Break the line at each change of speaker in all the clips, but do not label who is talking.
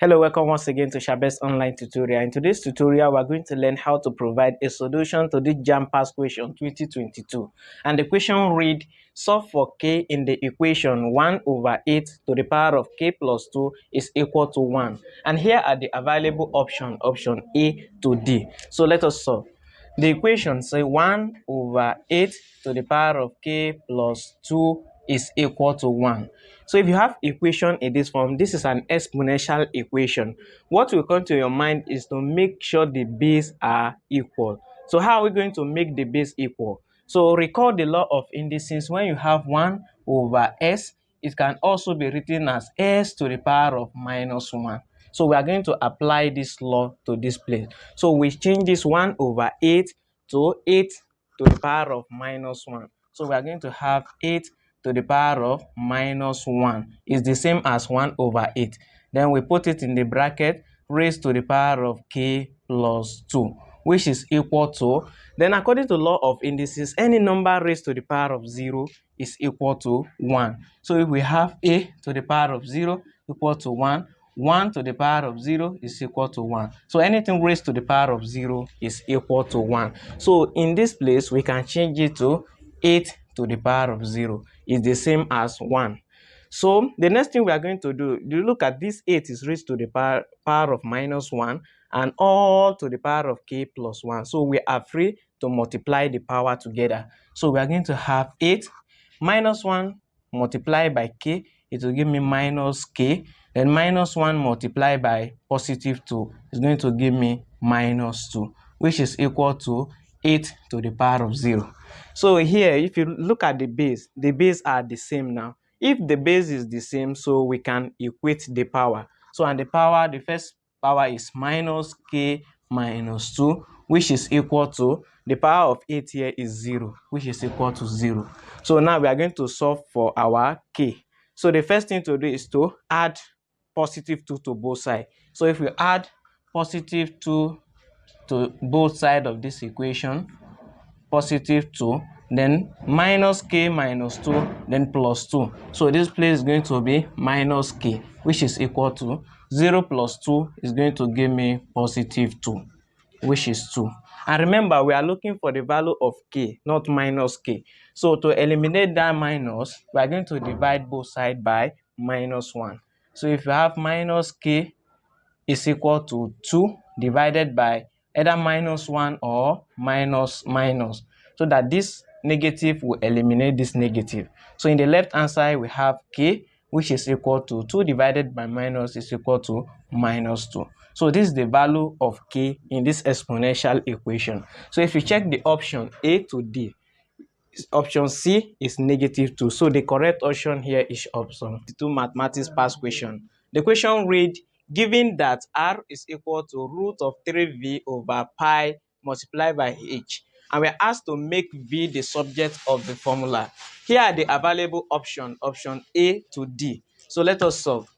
Hello, welcome once again to Shabest Online Tutorial. In today's tutorial, we're going to learn how to provide a solution to the Jamb Pass question 2022. And the question read, solve for k in the equation 1 over 8 to the power of k plus 2 is equal to 1. And here are the available options, option A to D. So let us solve. The equation say 1 over 8 to the power of k plus 2 is equal to 1. So if you have equation in this form, this is an exponential equation. What will come to your mind is to make sure the base are equal. So how are we going to make the base equal? So recall the law of indices. When you have 1 over s, it can also be written as s to the power of minus 1. So we are going to apply this law to this place. So we change this 1 over 8 to 8 to the power of minus 1. So we are going to have 8 to the power of minus 1 is the same as 1 over 8. Then we put it in the bracket, raised to the power of k plus 2, which is equal to, then according to law of indices, any number raised to the power of 0 is equal to 1. So if we have a to the power of 0 equal to 1, 1 to the power of 0 is equal to 1. So anything raised to the power of 0 is equal to 1. So in this place, we can change it to 8 to the power of 0 is the same as 1. So the next thing we are going to do, you look at this 8 is raised to the power of minus 1 and all to the power of k plus 1. So we are free to multiply the power together. So we are going to have 8 minus 1 multiplied by k. It will give me minus k. Then minus 1 multiplied by positive 2 is going to give me minus 2, which is equal to 8 to the power of 0. So here, if you look at the base are the same now. If the base is the same, so we can equate the power. So and the power, the first power is minus k minus 2, which is equal to, the power of 8 here is 0, which is equal to 0. So now we are going to solve for our k. So the first thing to do is to add positive 2 to both sides. So if we add positive 2 to both sides of this equation, positive 2, then minus k minus 2, then plus 2. So this place is going to be minus k, which is equal to 0 plus 2 is going to give me positive 2, which is 2. And remember, we are looking for the value of k, not minus k. So to eliminate that minus, we are going to divide both sides by minus 1. So if you have minus k is equal to 2 divided by either minus 1 or minus minus, so that this negative will eliminate this negative. So in the left hand side, we have k, which is equal to 2 divided by minus is equal to minus 2. So this is the value of k in this exponential equation. So if you check the option A to D, option C is negative 2. So the correct option here is option 2, mathematics pass question. The question read, given that r is equal to root of 3v over pi multiplied by h, and we're asked to make v the subject of the formula. Here are the available options, option A to D. So let us solve.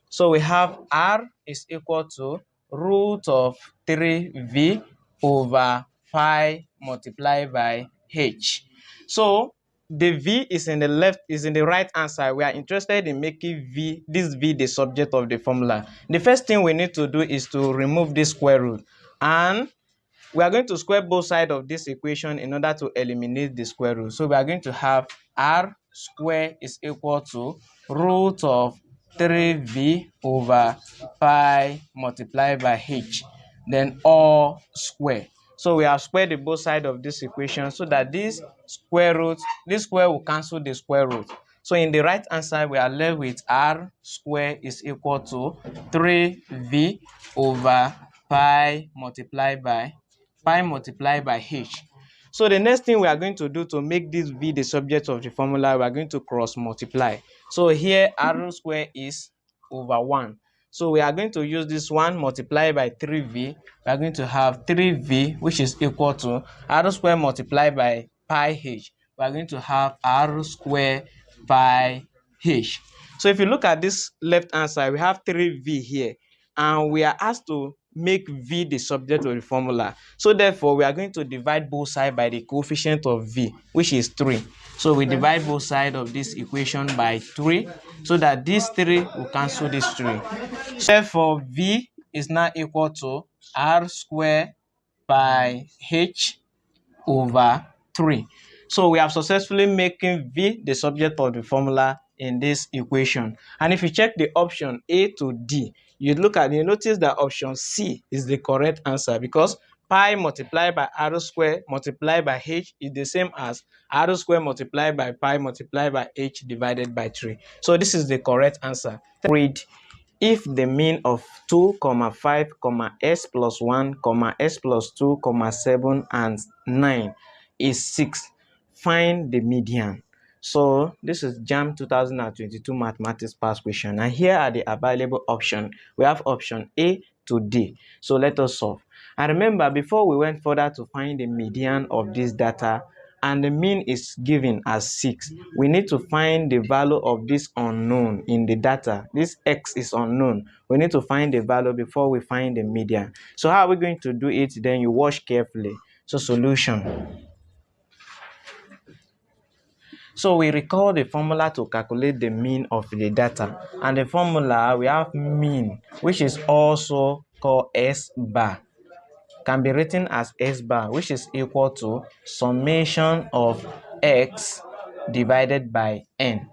So we have r is equal to root of 3v over pi multiplied by h. So the v is in the left, is in the right hand side. We are interested in making this v the subject of the formula. The first thing we need to do is to remove this square root, and we are going to square both sides of this equation in order to eliminate the square root. So we are going to have r square is equal to root of 3v over pi multiplied by h, then all square. So we have squared the both sides of this equation so that this square will cancel the square root. So in the right hand side, we are left with r square is equal to 3v over pi multiplied by h. So the next thing we are going to do to make this v the subject of the formula, we are going to cross multiply. So here r square is over 1. So we are going to use this 1 multiplied by 3v. We are going to have 3v, which is equal to r square multiplied by pi h. We are going to have r square pi h. So if you look at this left hand side, we have 3v here, and we are asked to make v the subject of the formula. So therefore, we are going to divide both sides by the coefficient of v, which is 3. So we divide both sides of this equation by 3, so that this 3 will cancel this 3. So therefore, v is now equal to r squared by h over 3. So we have successfully making v the subject of the formula in this equation. And if you check the option A to D, you notice that option C is the correct answer, because pi multiplied by r squared multiplied by h is the same as r squared multiplied by pi multiplied by h divided by 3. So this is the correct answer. Read: if the mean of 2, 5, s plus 1, s plus 2, 7 and 9 is 6, find the median. So this is JAMB 2022 mathematics past question, and here are the available options. We have option A to D. So let us solve. And remember, before we went further to find the median of this data, and the mean is given as 6, we need to find the value of this unknown in the data. This x is unknown. We need to find the value before we find the median. So how are we going to do it? Then you watch carefully. So solution. So we recall the formula to calculate the mean of the data, and the formula, we have mean, which is also called S bar, can be written as S bar, which is equal to summation of x divided by n.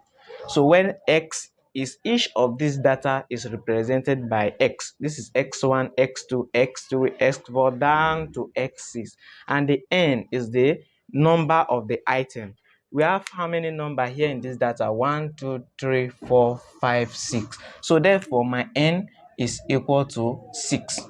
So when x is, each of these data is represented by x. This is x1, x2, x3, x4 down to x6, and the n is the number of the item. We have how many number here in this data? 1, 2, 3, 4, 5, 6. So therefore my n is equal to 6.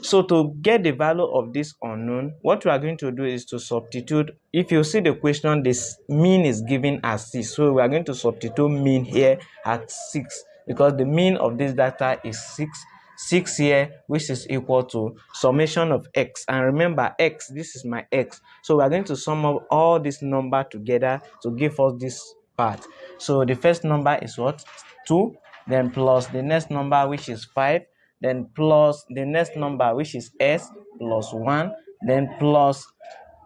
So to get the value of this unknown, what we are going to do is to substitute. If you see the question, this mean is given as 6. So we are going to substitute mean here at 6, because the mean of this data is 6. 6 here, which is equal to summation of x. And remember, x, this is my x. So we are going to sum up all this number together to give us this part. So the first number is what? 2. Then plus the next number, which is 5. Then plus the next number, which is s plus 1, then plus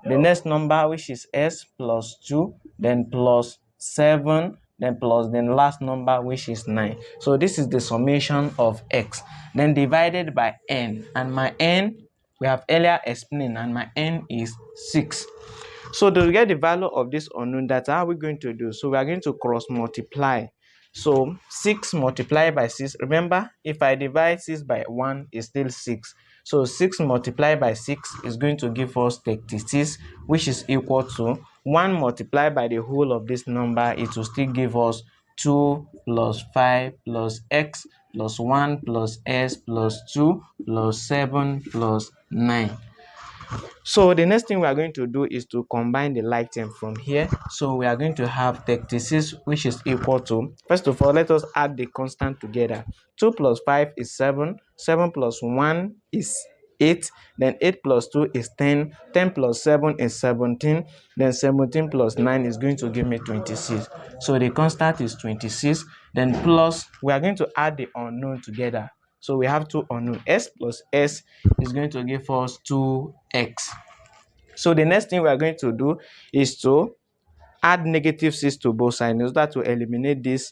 the next number, which is s plus 2, then plus 7, then plus the last number, which is 9. So this is the summation of x, then divided by n, and my n, we have earlier explained, and my n is 6. So to get the value of this unknown data, how are we going to do? So we are going to cross multiply. So 6 multiplied by 6. Remember, if I divide 6 by 1, it's still 6. So 6 multiplied by 6 is going to give us 36, which is equal to 1 multiplied by the whole of this number. It will still give us 2 plus 5 plus x plus 1 plus s plus 2 plus 7 plus 9. So the next thing we are going to do is to combine the like term from here. So we are going to have 36, which is equal to, first of all, let us add the constant together. 2 plus 5 is 7, 7 plus 1 is 8, then 8 plus 2 is 10, 10 plus 7 is 17, then 17 plus 9 is going to give me 26. So the constant is 26, then plus, we are going to add the unknown together. So we have two unknown. S plus S is going to give us 2x. So the next thing we are going to do is to add negative 6 to both sides. In order to eliminate this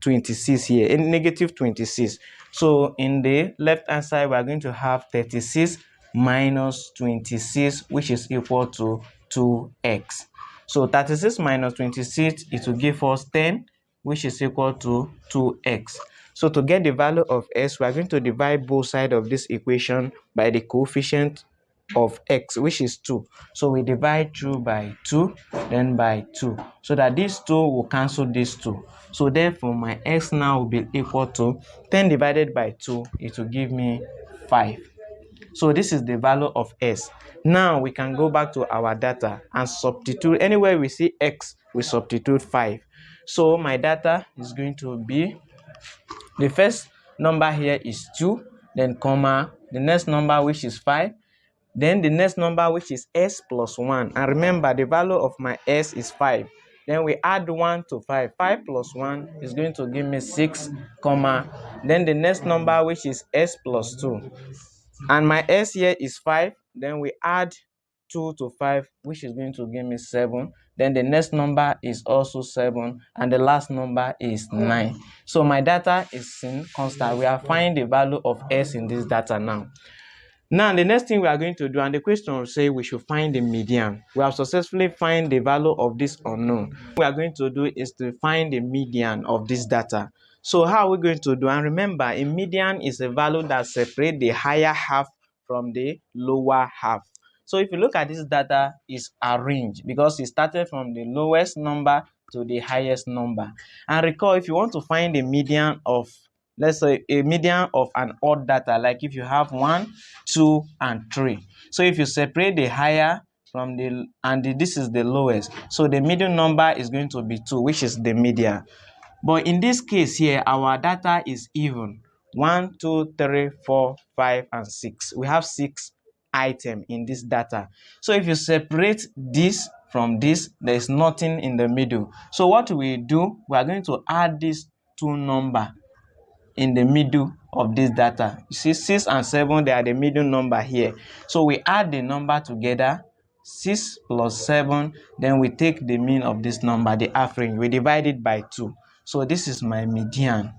26 here, in negative 26. So in the left hand side, we are going to have 36 minus 26, which is equal to 2x. So 36 minus 26, it will give us 10, which is equal to 2x. So to get the value of s, we are going to divide both sides of this equation by the coefficient of x, which is 2. So we divide through by 2, then by 2, so that these 2 will cancel these 2. So therefore my x now will be equal to 10 divided by 2. It will give me 5. So this is the value of s. Now we can go back to our data and substitute. Anywhere we see x, we substitute 5. So my data is going to be, the first number here is 2, then comma, the next number, which is 5, then the next number, which is s plus 1. And remember, the value of my s is 5. Then we add 1 to 5. 5 plus 1 is going to give me 6, comma. Then the next number, which is s plus 2. and my S here is 5. Then we add 2 to 5, which is going to give me 7. Then the next number is also 7, and the last number is 9. So my data is in constant. We are finding the value of S in this data now. Now, the next thing we are going to do, and the question will say we should find the median. We have successfully find the value of this unknown. What we are going to do is to find the median of this data. So how are we going to do? And remember, a median is a value that separates the higher half from the lower half. So if you look at this data, it's arranged because it started from the lowest number to the highest number. And recall, if you want to find the median of, let's say, a median of an odd data, like if you have 1, 2, and 3. So if you separate the higher from this is the lowest, so the middle number is going to be 2, which is the median. But in this case here, our data is even. 1, 2, 3, 4, 5, and 6. We have 6 items in this data. So if you separate this from this, there is nothing in the middle. So what we do, we are going to add these two numbers in the middle of this data. You see 6 and 7, they are the middle number here. So we add the number together, 6 plus 7, then we take the mean of this number, the average, we divide it by 2. So this is my median,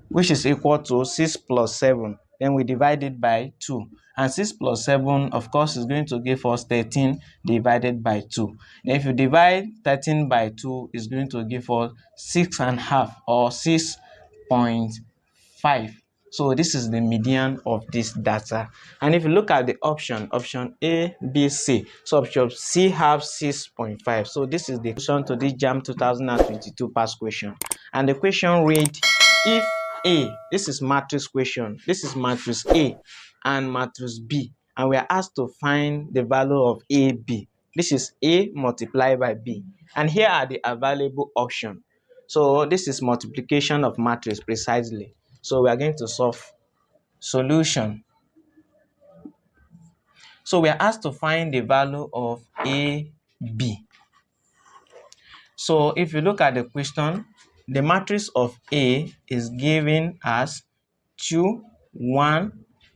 which is equal to 6 plus 7. Then we divide it by 2. And 6 plus 7, of course, is going to give us 13 divided by 2. Then if you divide 13 by 2, it's going to give us 6.5 or 6.5. So this is the median of this data. And if you look at the option A, B, C, so option C have 6.5. So this is the solution to this Jamb 2022 past question. And the question read, if A, this is matrix question, this is matrix A and matrix B, and we are asked to find the value of AB. This is A multiplied by B, and here are the available options. So this is multiplication of matrix precisely. So we are going to solve solution. So we are asked to find the value of AB. So if you look at the question, the matrix of A is given as 2, 1,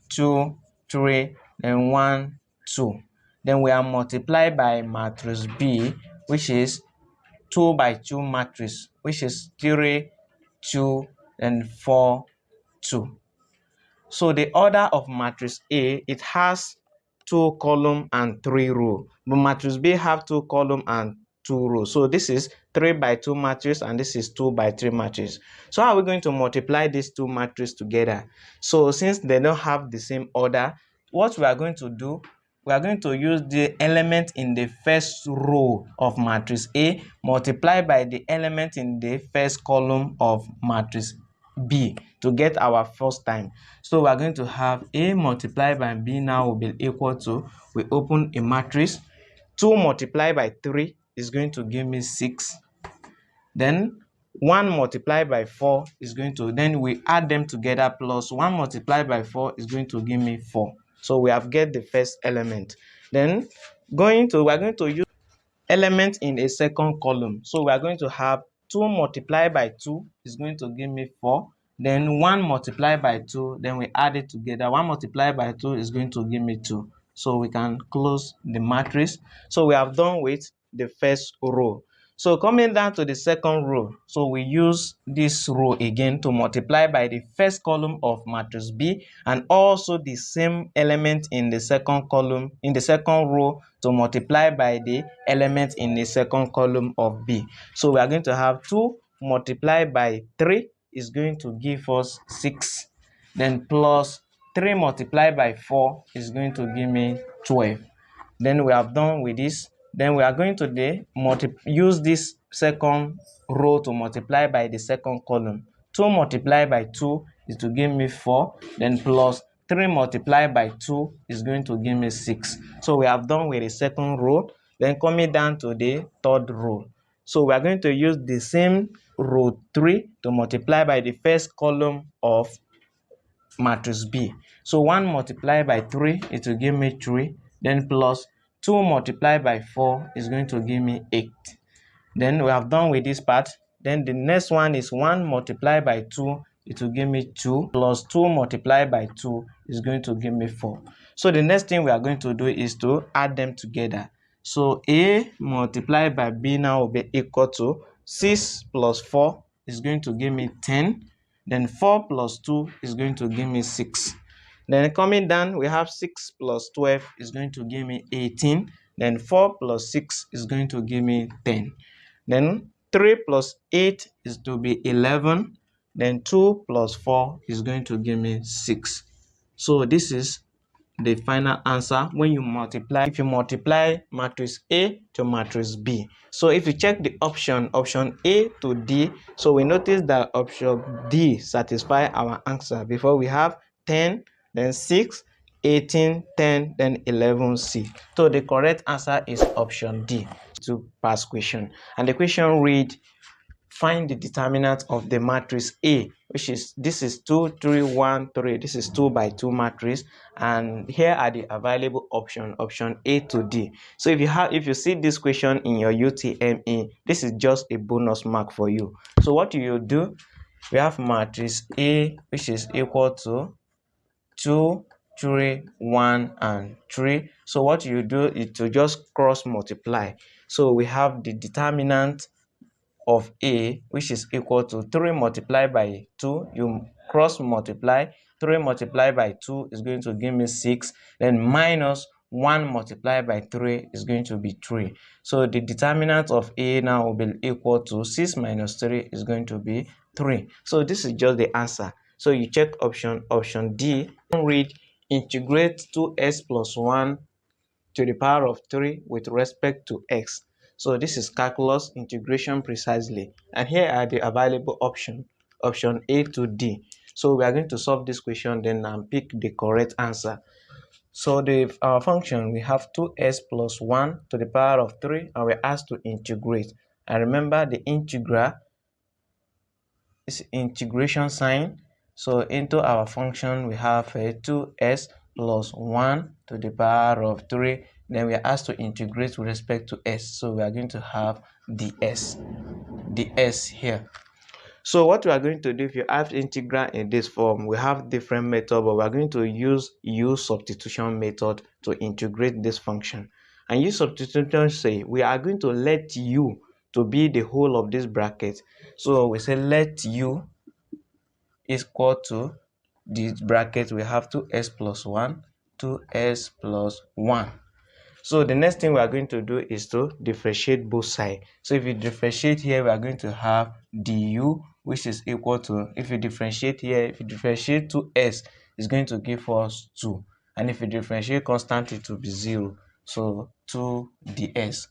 2, 3, then 1, 2. Then we are multiplied by matrix B, which is 2 by 2 matrix, which is 3, 2, and 4, 2. So the order of matrix A, it has 2 column and 3 row, but matrix B have 2 column and 2 rows. So this is 3 by 2 matrix and this is 2 by 3 matrix. So how are we going to multiply these two matrices together? So since they don't have the same order, what we are going to do, we are going to use the element in the first row of matrix A multiplied by the element in the first column of matrix B to get our first time. So we are going to have A multiplied by B now will be equal to, we open a matrix, 2 multiplied by 3 is going to give me 6. Then 1 multiplied by 4 is going to, then we add them together, plus 1 multiplied by 4 is going to give me 4. So we have get the first element. Then we are going to use element in a second column. So we are going to have 2 multiplied by 2 is going to give me 4. Then 1 multiplied by 2, then we add it together. 1 multiplied by 2 is going to give me 2. So we can close the matrix. So we have done with the first row. So coming down to the second row, so we use this row again to multiply by the first column of matrix B and also the same element in the second column, in the second row, to multiply by the element in the second column of B. So we are going to have 2 multiplied by 3 is going to give us 6. Then plus 3 multiplied by 4 is going to give me 12. Then we have done with this. Then we are going to use this second row to multiply by the second column. 2 multiplied by 2 is to give me 4. Then plus 3 multiplied by 2 is going to give me 6. So we have done with the second row. Then coming down to the third row. So we are going to use the same row 3 to multiply by the first column of matrix B. So 1 multiplied by 3 is to give me 3. Then plus 2 multiplied by 4 is going to give me 8. Then we have done with this part. Then the next one is 1 multiplied by 2 it will give me 2, plus 2 multiplied by 2 is going to give me 4. So the next thing we are going to do is to add them together. So A multiplied by B now will be equal to 6 plus 4 is going to give me 10. Then 4 plus 2 is going to give me 6. Then coming down, we have 6 plus 12 is going to give me 18. Then 4 plus 6 is going to give me 10. Then 3 plus 8 is to be 11. Then 2 plus 4 is going to give me 6. So this is the final answer when you multiply. If you multiply matrix A to matrix B. So if you check the option A to D, so we notice that option D satisfy our answer. Before we have 10, then 6, 18, 10, then 11C. So the correct answer is option D to pass question. And the question read, find the determinant of the matrix A, which is, this is 2, 3, 1, 3. This is 2 by 2 matrix, and here are the available option A to D. So if you see this question in your UTME, this is just a bonus mark for you. So what you do, we have matrix A, which is equal to 2, 3, 1, and 3. So what you do is to just cross multiply. So we have the determinant of A, which is equal to 3 multiplied by 2. You cross multiply. 3 multiplied by 2 is going to give me 6. Then minus 1 multiplied by 3 is going to be 3. So the determinant of A now will be equal to 6 minus 3 is going to be 3. So this is just the answer. So you check option D. Read, integrate 2x plus 1 to the power of 3 with respect to x. So this is calculus integration precisely. And here are the available option A to D. So we are going to solve this question then and pick the correct answer. So our function, we have 2s plus 1 to the power of 3, and we're asked to integrate. And remember, the integral is integration sign. So into our function, we have a 2s plus 1 to the power of 3. Then we are asked to integrate with respect to s. So we are going to have ds here. So what we are going to do, if you have integral in this form, we have different method, but we are going to use U substitution method to integrate this function. And U substitution say we are going to let U to be the whole of this bracket. So we say let U is equal to this bracket. We have 2s plus 1, 2s plus 1. So the next thing we are going to do is to differentiate both sides. So if you differentiate here, we are going to have du, which is equal to, if you differentiate here, if you differentiate 2s, it's going to give us 2. And if you differentiate constant, it will be 0. So 2 ds.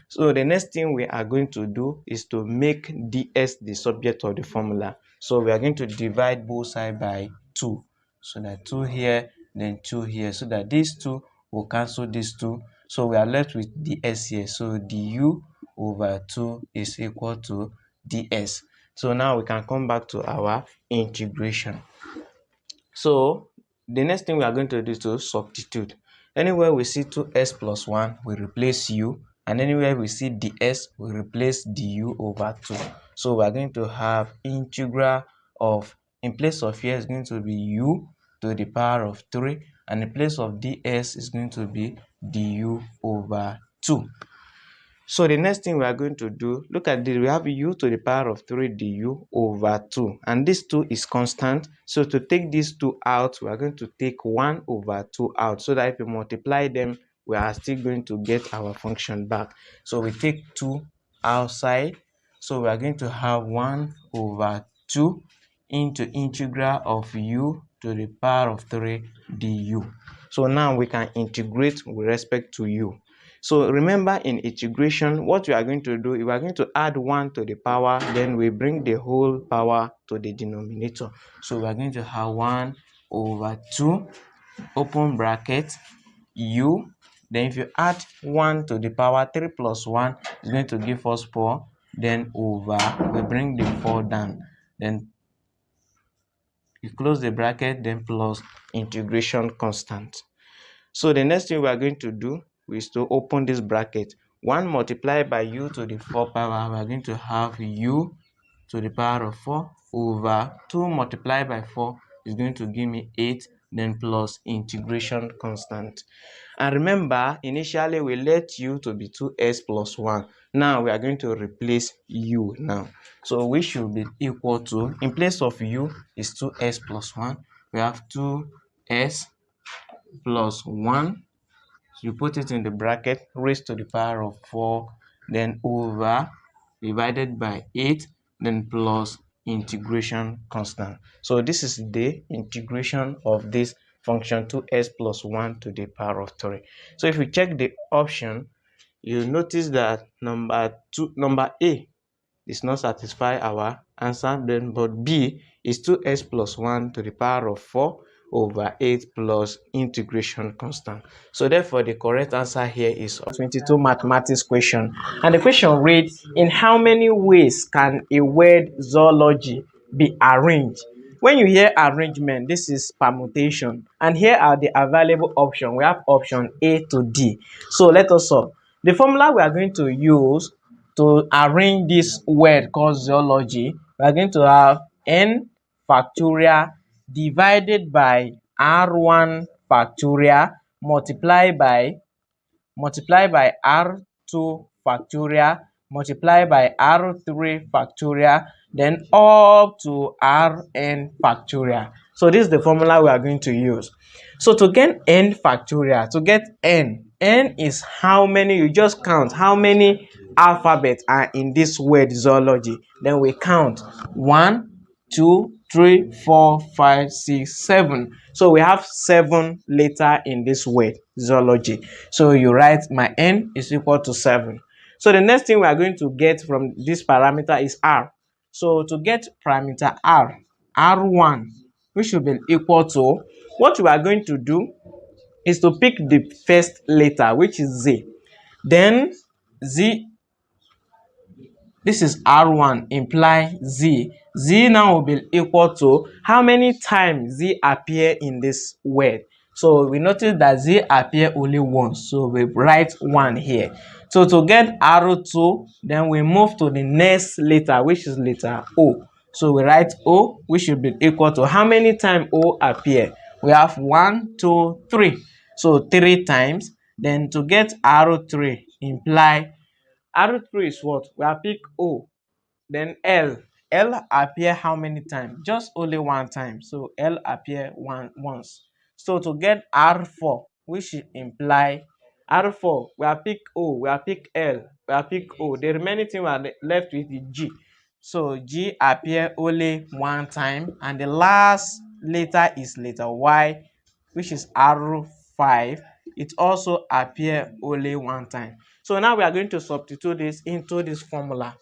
So the next thing we are going to do is to make ds the subject of the formula. So we are going to divide both sides by 2. So that 2 here, then 2 here. So that these 2 will cancel these 2. So we are left with ds here. So du over 2 is equal to ds. So now we can come back to our integration. So the next thing we are going to do is to substitute. Anywhere we see 2s plus 1, we replace u. And anywhere we see ds, we replace du over 2. So we are going to have integral of, in place of here is going to be u to the power of 3. And in place of ds is going to be du over 2. So the next thing we are going to do, look at this, we have u to the power of 3 du over 2. And this 2 is constant. So to take these 2 out, we are going to take 1 over 2 out. So that if we multiply them, we are still going to get our function back. So we take 2 outside. So we are going to have 1 over 2 into integral of u to the power of 3 du. So now we can integrate with respect to u. So remember, in integration, what we are going to do, we are going to add 1 to the power, then we bring the whole power to the denominator. So we are going to have 1 over 2, open bracket, u. Then if you add 1 to the power, 3 plus 1 is going to give us 4. Then over, we bring the 4 down. Then you close the bracket, then plus integration constant. So the next thing we are going to do is to open this bracket. 1 multiplied by u to the 4 power, we are going to have u to the power of 4 over 2 multiplied by 4 is going to give me 8, then plus integration constant. And remember, initially we let u to be 2s plus 1. Now we are going to replace u now. So we should be equal to, in place of u is 2s plus 1, we have 2s plus 1. You put it in the bracket, raised to the power of 4, then over, divided by 8, then plus integration constant. So this is the integration of this function 2s plus 1 to the power of 3. So if we check the option, you notice that number A is not satisfy our answer, then but B is 2s plus 1 to the power of 4 over 8 plus integration constant. So therefore the correct answer here is 22 mathematics question. And the question reads, in how many ways can a word zoology be arranged? When you hear arrangement, this is permutation. And here are the available options. We have option A to D. So let us solve. The formula we are going to use to arrange this word called zoology, we are going to have n factorial divided by r1 factorial multiplied by r2 factorial multiplied by r3 factorial, then up to rn factorial. So this is the formula we are going to use. So to get n factorial, to get n is how many, you just count how many alphabets are in this word zoology. Then we count 1, 2, 3, 4, 5, 6, 7. So we have 7 letters in this word zoology. So you write my n is equal to 7. So the next thing we are going to get from this parameter is r. So to get parameter r1, which should be equal to, what we are going to do is to pick the first letter, which is z. Then z, this is r1 imply z. Z now will be equal to how many times z appear in this word. So we notice that z appear only once, so we write 1 here. So to get r2, then we move to the next letter, which is letter o. So we write o, which should be equal to how many times o appear. We have 1, 2, 3. So 3 times. Then to get r3 imply r3 is what? We have pick o. Then L. L appear how many times? Just only 1 time. So L appear once. So to get R4, which imply R4, we are pick O, we are pick L, we are pick O. The remaining thing we are left with is G. So G appear only 1 time, and the last letter is letter Y, which is R5. It also appear only 1 time. So now we are going to substitute this into this formula.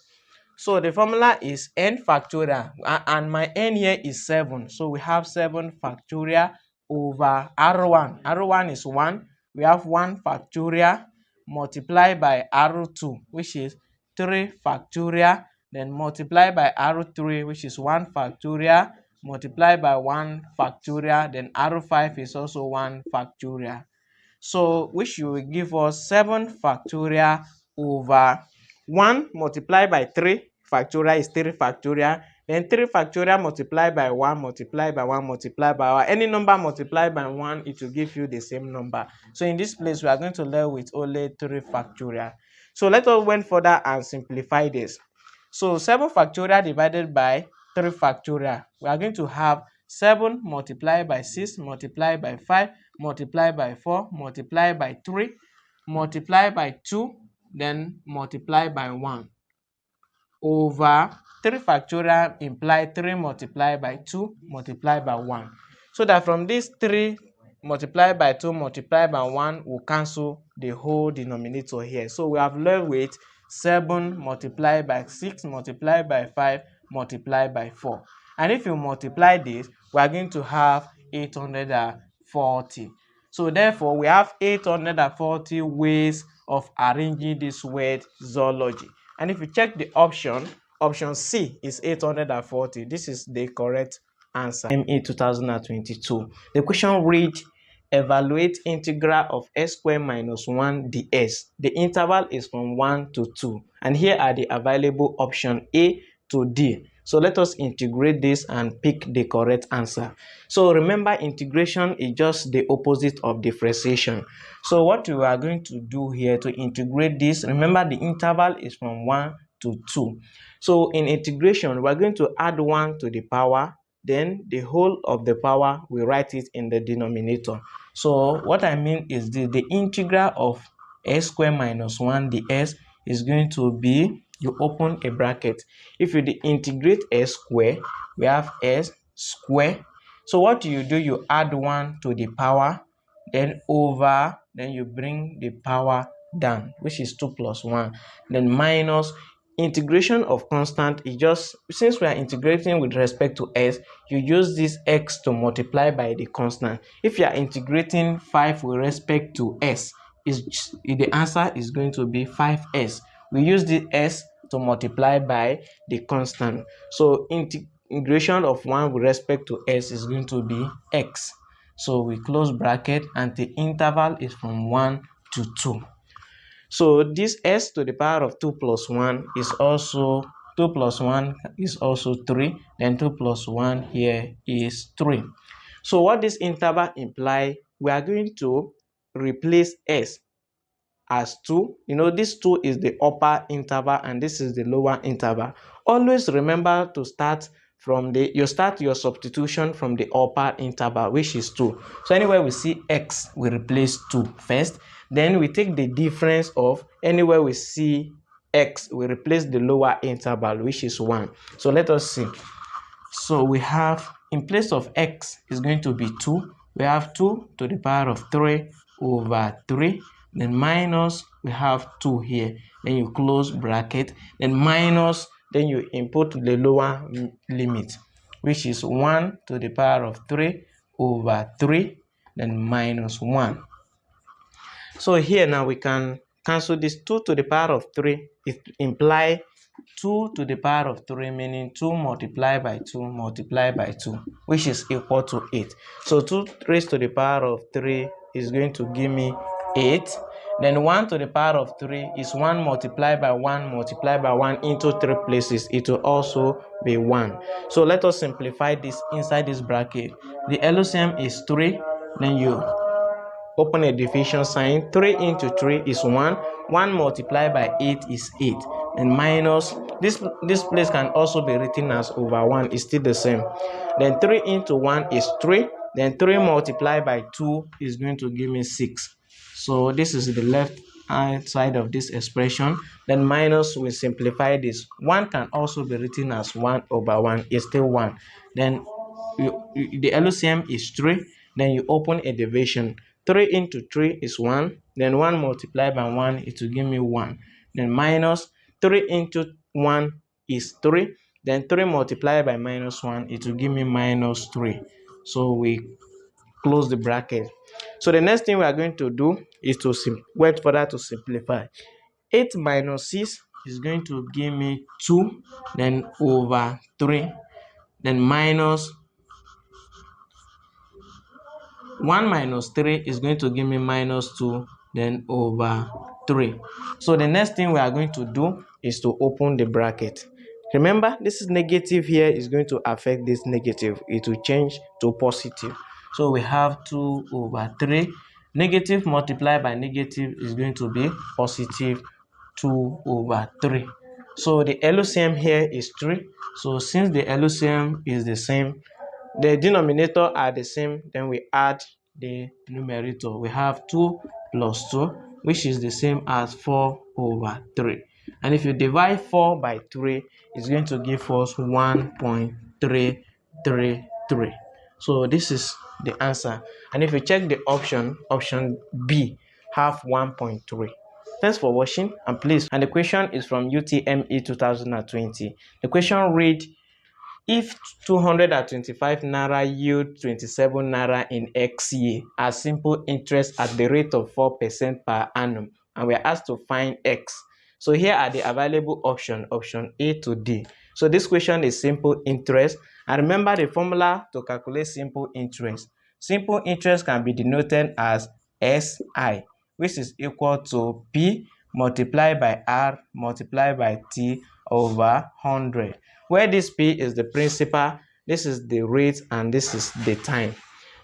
So the formula is n factorial, and my n here is 7. So we have 7 factorial over r1. r1 is 1. We have 1 factorial multiplied by r2, which is 3 factorial. Then multiply by r3, which is 1 factorial, multiplied by 1 factorial. Then r5 is also 1 factorial. So which will give us 7 factorial over 1 multiplied by 3 factorial is 3 factorial. Then 3 factorial multiplied by 1 multiplied by 1 multiplied by 1. Any number multiplied by 1, it will give you the same number. So in this place, we are going to learn with only 3 factorial. So let us went further and simplify this. So 7 factorial divided by 3 factorial. We are going to have 7 multiplied by 6 multiplied by 5 multiplied by 4 multiplied by 3 multiplied by 2, then multiplied by 1 over 3 factorial imply 3 multiplied by 2 multiplied by 1. So that from this 3 multiplied by 2 multiplied by 1 will cancel the whole denominator here. So we have left with 7 multiplied by 6 multiplied by 5 multiplied by 4. And if you multiply this, we are going to have 840. So therefore, we have 840 ways of arranging this word zoology. And if you check the option C is 840. This is the correct answer. MA 2022. The question read, evaluate integral of x squared minus 1 ds. The interval is from 1 to 2. And here are the available option A to D. So let us integrate this and pick the correct answer. So remember, integration is just the opposite of differentiation. So what we are going to do here to integrate this, remember the interval is from 1 to 2. So in integration, we are going to add 1 to the power, then the whole of the power, we write it in the denominator. So what I mean is the integral of s square minus 1 ds is going to be, you open a bracket. If you integrate s square, we have s square. So what do? You add 1 to the power, then over, then you bring the power down, which is 2 plus 1, then minus. Integration of constant is just, since we are integrating with respect to s, you use this x to multiply by the constant. If you are integrating 5 with respect to s, the answer is going to be 5s. We use the s to multiply by the constant. So integration of 1 with respect to s is going to be x. So we close bracket and the interval is from 1 to 2. So this s to the power of 2 plus 1 is also 2 plus 1 is also 3. Then 2 plus 1 here is 3. So what this interval imply, we are going to replace s as 2. This 2 is the upper interval and this is the lower interval. Always remember to start from you start your substitution from the upper interval, which is 2. So anywhere we see x, we replace 2 first. Then we take the difference of anywhere we see x, we replace the lower interval, which is 1. So let us see. So we have, in place of x is going to be 2. We have 2 to the power of 3 over 3. Then minus, we have 2 here. Then you close bracket. Then minus, then you input the lower limit, which is 1 to the power of 3 over 3. Then minus 1. So here now we can cancel this. 2 to the power of 3. It implies 2 to the power of 3, meaning 2 multiplied by 2 multiplied by 2, which is equal to 8. So 2 raised to the power of 3 is going to give me 8. Then 1 to the power of 3 is 1 multiplied by 1 multiplied by 1 into 3 places. It will also be 1. So let us simplify this inside this bracket. The LCM is 3. Then you open a division sign. 3 into 3 is 1. 1 multiplied by 8 is 8. And minus, this place can also be written as over 1. It's still the same. Then 3 into 1 is 3. Then 3 multiplied by 2 is going to give me 6. So this is the left hand side of this expression. Then minus, we simplify this. 1 can also be written as 1 over 1. It's still 1. Then the LCM is 3. Then you open a division. 3 into 3 is 1. Then 1 multiplied by 1, it will give me 1. Then minus 3 into 1 is 3. Then 3 multiplied by minus 1, it will give me minus 3. So we close the bracket. So the next thing we are going to do is to wait further to simplify. 8 minus 6 is going to give me 2, then over 3, then minus 1 minus 3 is going to give me minus 2, then over 3. So the next thing we are going to do is to open the bracket. Remember, this is negative here is going to affect this negative. It will change to positive. So we have 2 over 3. Negative multiplied by negative is going to be positive 2 over 3. So the LCM here is 3. So since the LCM is the same, the denominator are the same, then we add the numerator. We have 2 plus 2, which is the same as 4 over 3. And if you divide 4 by 3, it's going to give us 1.333. So this is the answer. And if you check the option B, have 1.3. Thanks for watching, and please, and the question is from UTME 2020. The question read, if 225 naira yield 27 naira in X year at simple interest at the rate of 4% per annum, and we are asked to find X. So here are the available options, option A to D. So this question is simple interest. And remember the formula to calculate simple interest. Simple interest can be denoted as SI, which is equal to P multiplied by R multiplied by T over 100, where this P is the principal, this is the rate, and this is the time.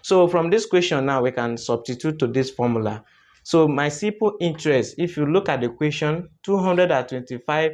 So from this question now, we can substitute to this formula. So my simple interest, if you look at the question, 225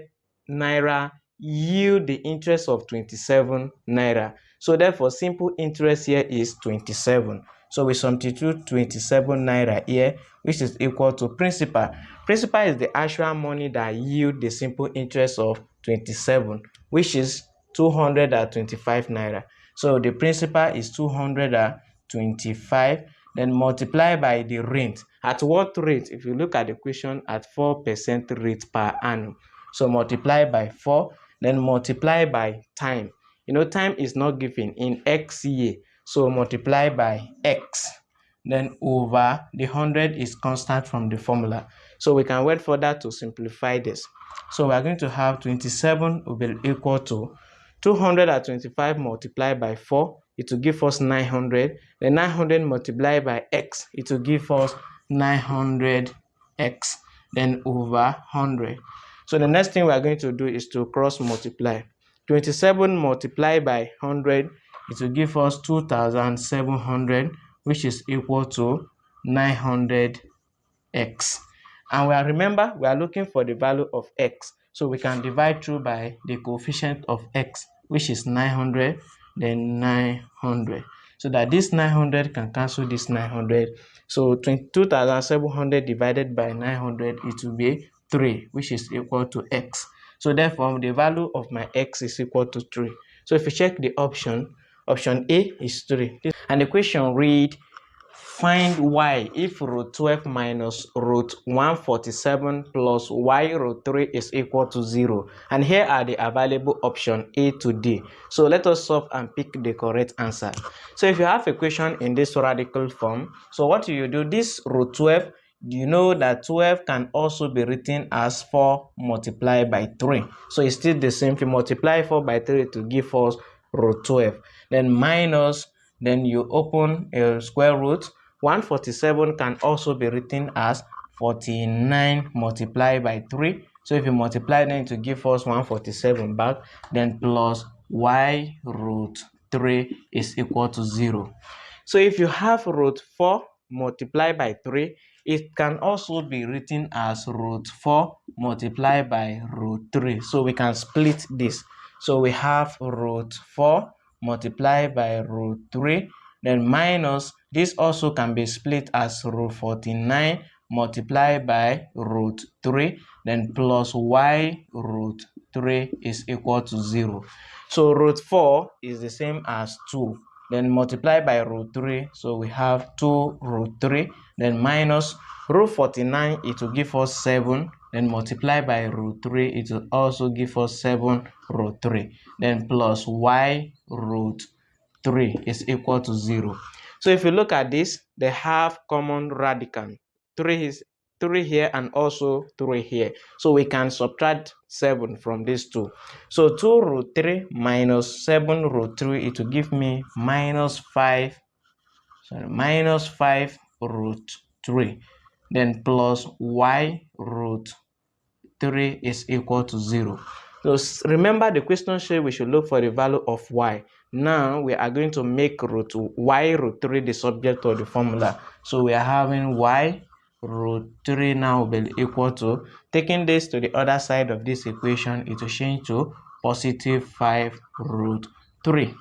naira yield the interest of 27 naira. So therefore, simple interest here is 27. So we substitute 27 naira here, which is equal to principal. Principal is the actual money that yield the simple interest of 27, which is 225 naira. So the principal is 225, then multiply by the rate. At what rate? If you look at the question, at 4% rate per annum. So multiply by 4, then multiply by time. You know, time is not given in X year. So multiply by X. Then over the 100 is constant from the formula. So we can wait for that to simplify this. So we are going to have 27 will be equal to 225 multiplied by 4. It will give us 900. Then 900 multiplied by X. It will give us 900X. Then over 100. So the next thing we are going to do is to cross multiply. 27 multiplied by 100, it will give us 2700, which is equal to 900x. And remember, we are looking for the value of x. So we can divide through by the coefficient of x, which is 900, then 900. So that this 900 can cancel this 900. So 22,700 divided by 900, it will be 3, which is equal to x. So therefore, the value of my x is equal to 3. So if you check the option A is 3. And the question read, find y if root 12 minus root 147 plus y root 3 is equal to 0. And here are the available options A to D. So let us solve and pick the correct answer. So if you have a question in this radical form, so what do you do? This root 12, you know that 12 can also be written as 4 multiplied by 3. So it's still the same. If you multiply 4 by 3 to give us root 12, then minus, then you open a square root. 147 can also be written as 49 multiplied by 3. So if you multiply them to give us 147 back, then plus y root 3 is equal to 0. So if you have root 4 multiplied by 3, it can also be written as root 4 multiplied by root 3. So we can split this. So we have root 4 multiplied by root 3, then minus, this also can be split as root 49 multiplied by root 3, then plus y root 3 is equal to 0. So root 4 is the same as 2. Then multiply by root 3, so we have 2 root 3, then minus root 49, it will give us 7, then multiply by root 3, it will also give us 7 root 3, then plus y root 3 is equal to 0. So if you look at this, they have common radicand. 3 is 3 here and also 3 here. So we can subtract 7 from these two. So 2 root 3 minus 7 root 3, it will give me minus 5 root 3. Then plus y root 3 is equal to 0. So remember, the question said we should look for the value of y. Now we are going to make y root 3 the subject of the formula. So we are having y root 3 now will be equal to, taking this to the other side of this equation, it will change to positive 5 root 3.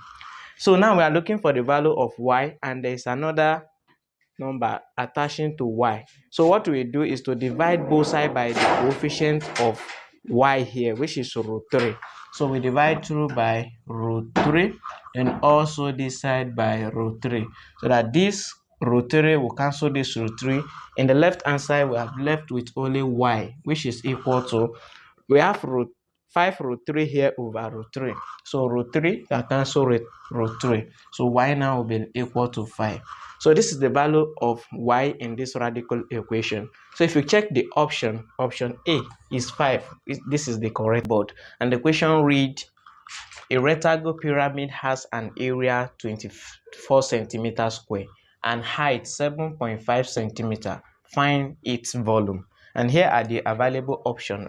So now we are looking for the value of y, and there is another number attaching to y. So what we do is to divide both sides by the coefficient of y here, which is root 3. So we divide through by root 3 and also this side by root 3, so that this root 3 will cancel this root 3. In the left hand side, we have left with only y, which is equal to, we have root 5 root 3 here over root 3. So root 3 can cancel root 3. So y now will be equal to 5. So this is the value of y in this radical equation. So if you check the option A is 5. This is the correct board. And the question read, a rectangle pyramid has an area 24 centimeters square and height 7.5 centimeter. Find its volume. And here are the available option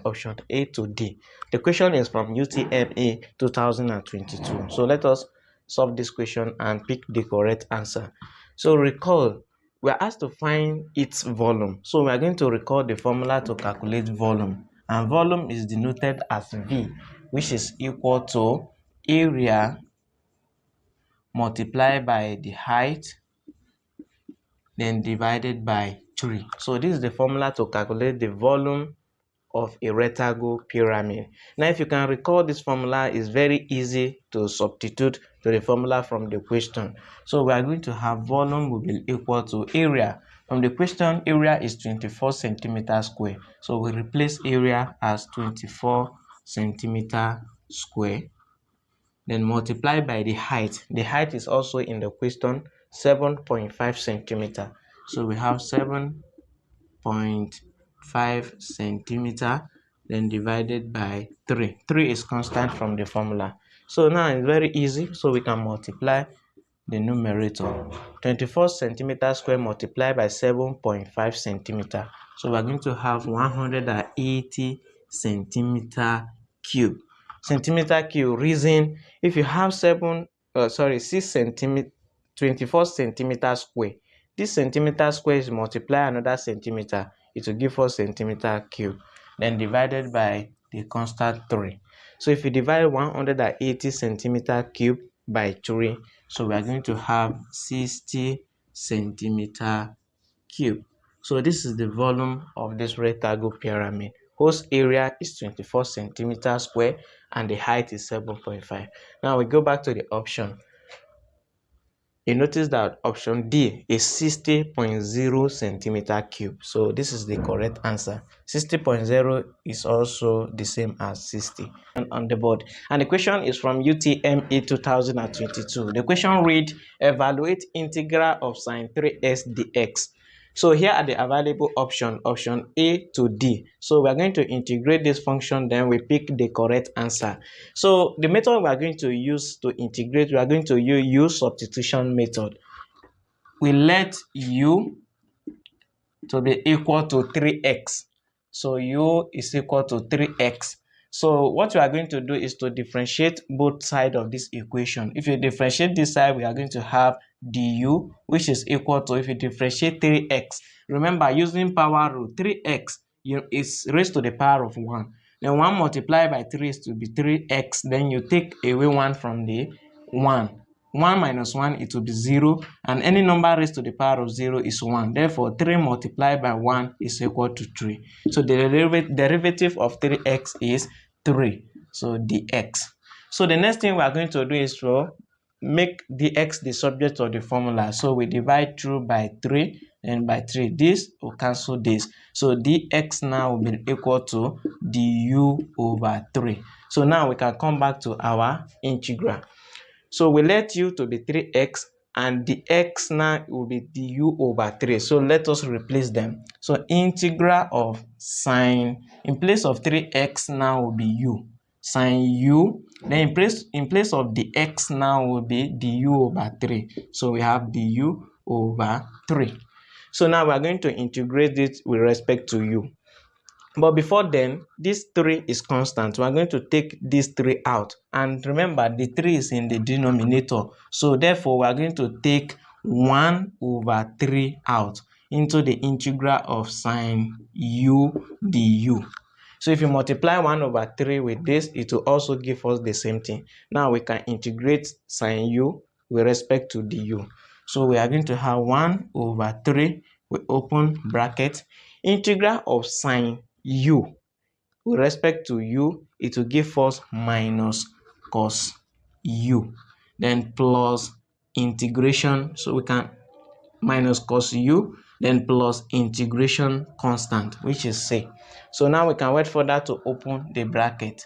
A to D. The question is from UTME 2022. So let us solve this question and pick the correct answer. So recall, we are asked to find its volume. So we are going to recall the formula to calculate volume. And volume is denoted as V, which is equal to area multiplied by the height, then divided by 3. So this is the formula to calculate the volume of a rectangle pyramid. Now, if you can recall, this formula is very easy to substitute to the formula from the question. So we are going to have volume will be equal to area. From the question, area is 24 centimeter square. So we replace area as 24 centimeter square. Then multiply by the height. The height is also in the question, 7.5 centimeter. So we have 7.5 centimeter, then divided by 3. 3 is constant from the formula. So now it's very easy. So we can multiply the numerator. 24 centimeter square multiplied by 7.5 centimeter. So we're going to have 180 centimeter cube. Centimeter cube, reason if you have 6 centimeter, 24 centimeter square, this centimeter square is multiply another centimeter, it will give us centimeter cube, then divided by the constant 3. So if you divide 180 centimeter cube by 3, so we are going to have 60 centimeter cube. So this is the volume of this rectangle pyramid, whose area is 24 centimeter square and the height is 7.5. Now we go back to the option. You notice that option D is 60.0 centimeter cube. So this is the correct answer. 60.0 is also the same as 60 on the board. And the question is from UTME 2022. The question read, evaluate integral of sine 3x dx. So here are the available option A to D. So we are going to integrate this function, then we pick the correct answer. So the method we are going to use to integrate, we are going to use substitution method. We let u to be equal to 3x. So u is equal to 3x. So what we are going to do is to differentiate both sides of this equation. If you differentiate this side, we are going to have du, which is equal to, if you differentiate 3x, remember using power rule, 3x is raised to the power of 1. Then 1 multiplied by 3 is to be 3x. Then you take away 1 from the 1. 1 minus 1, it will be 0, and any number raised to the power of 0 is 1. Therefore, 3 multiplied by 1 is equal to 3. So the derivative of 3x is 3. So dx. So the next thing we are going to do is to make dx the subject of the formula. So we divide through by 3 and by 3. This will cancel this. So dx now will be equal to du over 3. So now we can come back to our integral. So we let u to be 3x, and the x now will be du over 3. So let us replace them. So integral of sine, in place of 3x now will be u. Sine u, then in place of the x now will be du over 3. So we have du over 3. So now we are going to integrate it with respect to u. But before then, this 3 is constant. We are going to take this 3 out. And remember, the 3 is in the denominator. So therefore, we are going to take 1 over 3 out into the integral of sine u du. So if you multiply 1 over 3 with this, it will also give us the same thing. Now we can integrate sine u with respect to du. So we are going to have 1 over 3, we open bracket, integral of sine u with respect to u, it will give us minus cos u, then plus integration, so we can minus cos u, then plus integration constant, which is c. So now we can wait for that to open the bracket.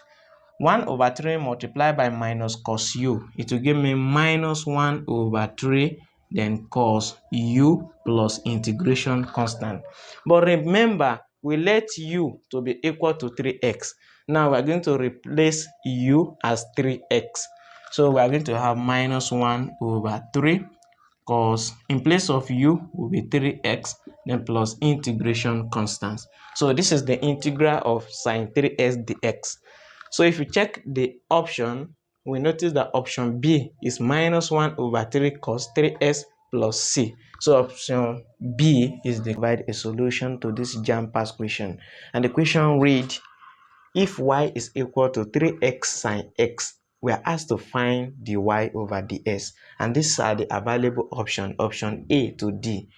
1 over 3 multiplied by minus cos u, it will give me minus 1 over 3 then cos u plus integration constant. But remember, we let u to be equal to 3x. Now we are going to replace u as 3x. So we are going to have minus 1 over 3 cos, in place of u will be 3x, then plus integration constant. So this is the integral of sine 3x dx. So if you check the option, we notice that option B is minus 1 over 3 cos 3x plus c. So option B is the provide a solution to this Jamb question. And the question read, if y is equal to 3x sine x, we are asked to find dy over ds. And these are the available options, option A to D.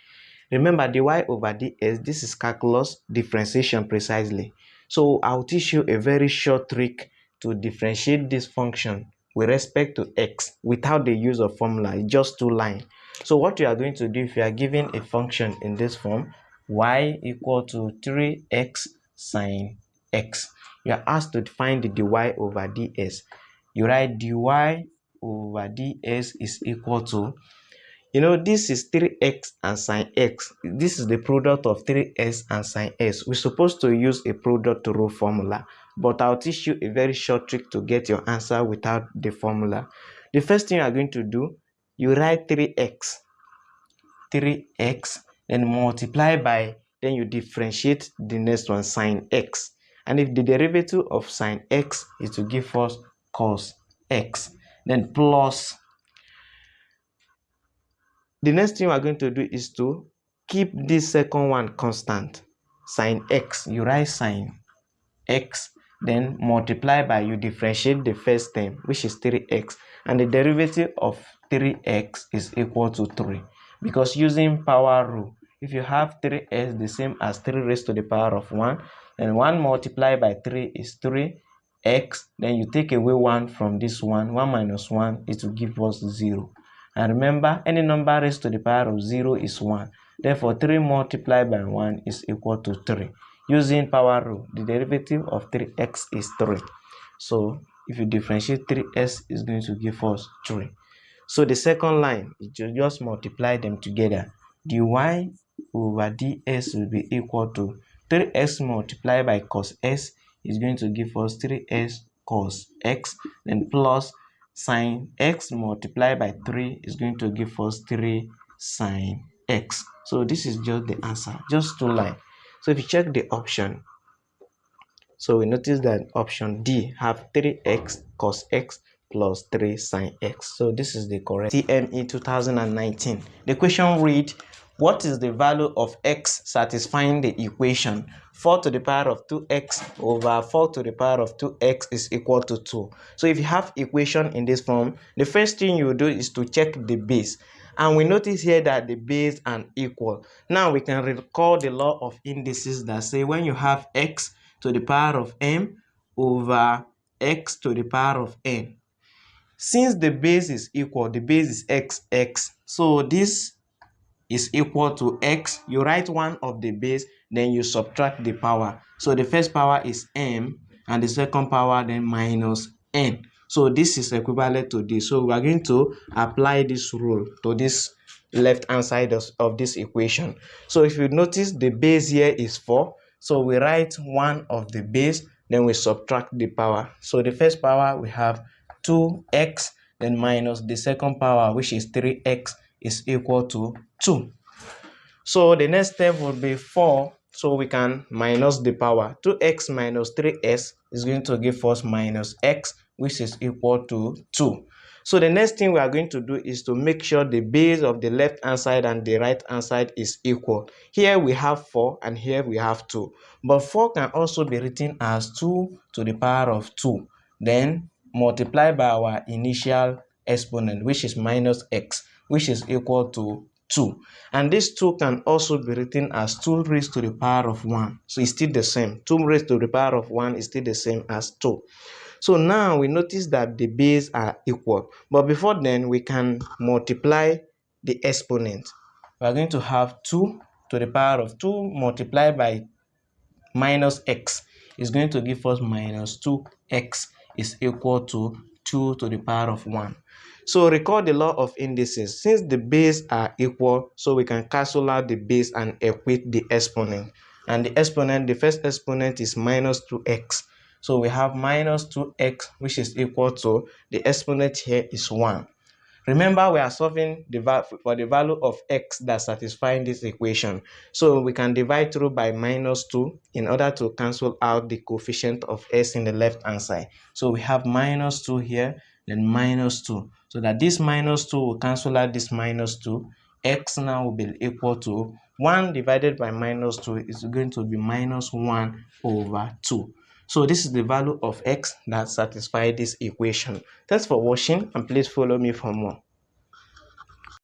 Remember, dy over ds, this is calculus differentiation precisely. So I'll teach you a very short trick to differentiate this function with respect to x without the use of formula. It's just two lines. So what you are going to do, if you are given a function in this form, y equal to 3x sine x, you are asked to find the dy over ds. You write dy over ds is equal to, this is 3x and sine x. This is the product of 3x and sine x. We're supposed to use a product rule formula, but I'll teach you a very short trick to get your answer without the formula. The first thing you are going to do, you write 3x, then multiply by, then you differentiate the next one, sine x. And if the derivative of sine x is to give us cos x, then plus. The next thing we are going to do is to keep this second one constant, sine x. You write sine x, then multiply by, you differentiate the first term, which is 3x, and the derivative of 3x is equal to 3. Because using power rule, if you have 3x the same as 3 raised to the power of 1, then 1 multiplied by 3 is 3x, then you take away 1 from this 1 minus 1 is to give us 0. And remember, any number raised to the power of 0 is 1. Therefore, 3 multiplied by 1 is equal to 3. Using power rule, the derivative of 3x is 3. So, if you differentiate 3x, is going to give us 3. So, the second line, you just multiply them together. dy over ds will be equal to 3x multiplied by cos s is going to give us 3x cos x, then plus sine x multiplied by 3 is going to give us 3 sine x. So this is just the answer, just two lines. So if you check the option, so we notice that option D have 3x cos x plus 3 sine x. So this is the correct CME 2019. The question read, what is the value of x satisfying the equation 4 to the power of 2x over 4 to the power of 2x is equal to 2? So if you have equation in this form, the first thing you do is to check the base. And we notice here that the base are equal. Now we can recall the law of indices that say when you have x to the power of m over x to the power of n. Since the base is equal, the base is x. So this is equal to x. You write one of the base, then you subtract the power. So the first power is m, and the second power then minus n. So this is equivalent to this. So we are going to apply this rule to this left hand side of this equation. So if you notice, the base here is 4. So we write one of the base, then we subtract the power. So the first power we have 2x, then minus the second power, which is 3x, is equal to 2. So the next step would be 4. So we can minus the power. 2x minus 3s is going to give us minus x, which is equal to 2. So the next thing we are going to do is to make sure the base of the left hand side and the right hand side is equal. Here we have 4 and here we have 2. But 4 can also be written as 2 to the power of 2. Then multiply by our initial exponent, which is minus x, which is equal to 2. And this 2 can also be written as 2 raised to the power of 1. So it's still the same. 2 raised to the power of 1 is still the same as 2. So now we notice that the base are equal. But before then, we can multiply the exponent. We are going to have 2 to the power of 2 multiplied by minus x is going to give us minus 2x is equal to 2 to the power of 1. So recall the law of indices. Since the base are equal, so we can cancel out the base and equate the exponent. And the exponent, the first exponent is minus 2x. So we have minus 2x, which is equal to, the exponent here is 1. Remember, we are solving for the value of x that satisfies this equation. So we can divide through by -2 in order to cancel out the coefficient of s in the left hand side. So we have -2 here, then -2. So that this -2 will cancel out this -2. X now will be equal to 1 divided by -2 is going to be -1/2. So this is the value of x that satisfies this equation. Thanks for watching, and please follow me for more.